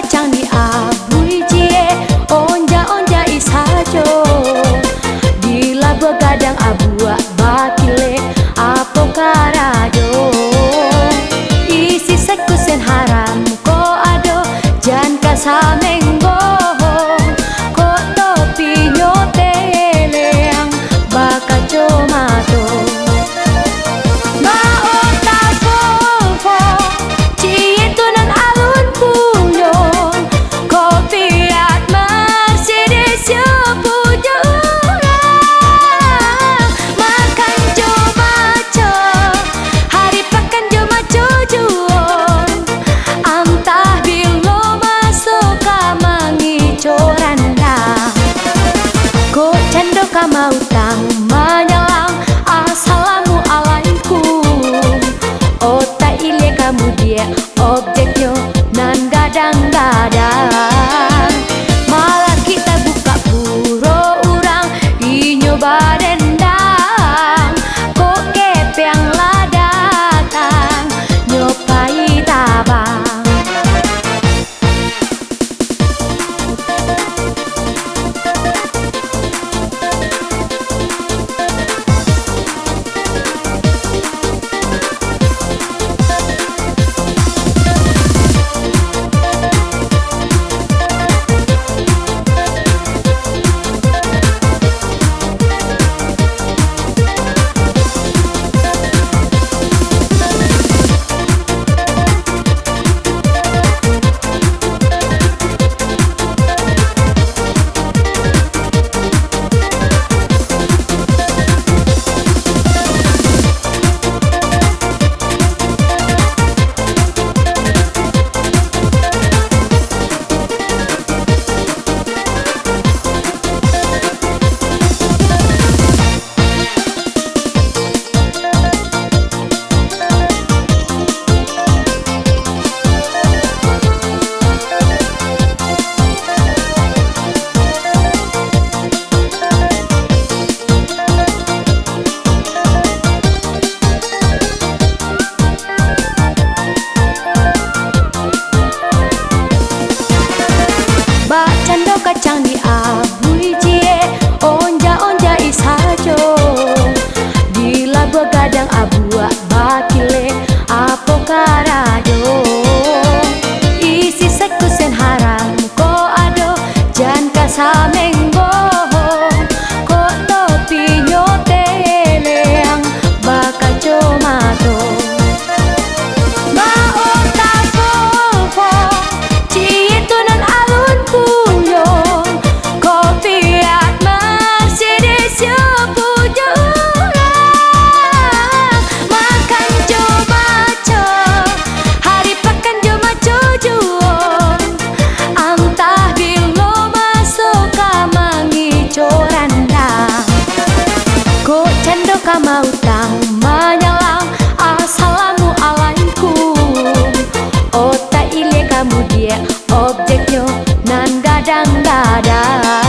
kacang di abui cie onja onja isajo di labu gadang abua bakile apo karado isi sekusen haram ko ado jan kasamenggo ko topi nyoteleang baka comato mautang menyelang assalamualaikum otak ile kamu dia objeknya nan gadang-gadang malah kita buka puro urang inyo barendang kok kepeang ladatang nyopai tabang cando kacang di abui cie onja onja isajo di labu gadang abua bakile apo karado isi sekusen haram ko ado jan kasamenggo ko topi nyoteleang baka comato mautang menyelang assalamualaikum otak ile kamu dia objeknya nan gadang-gadang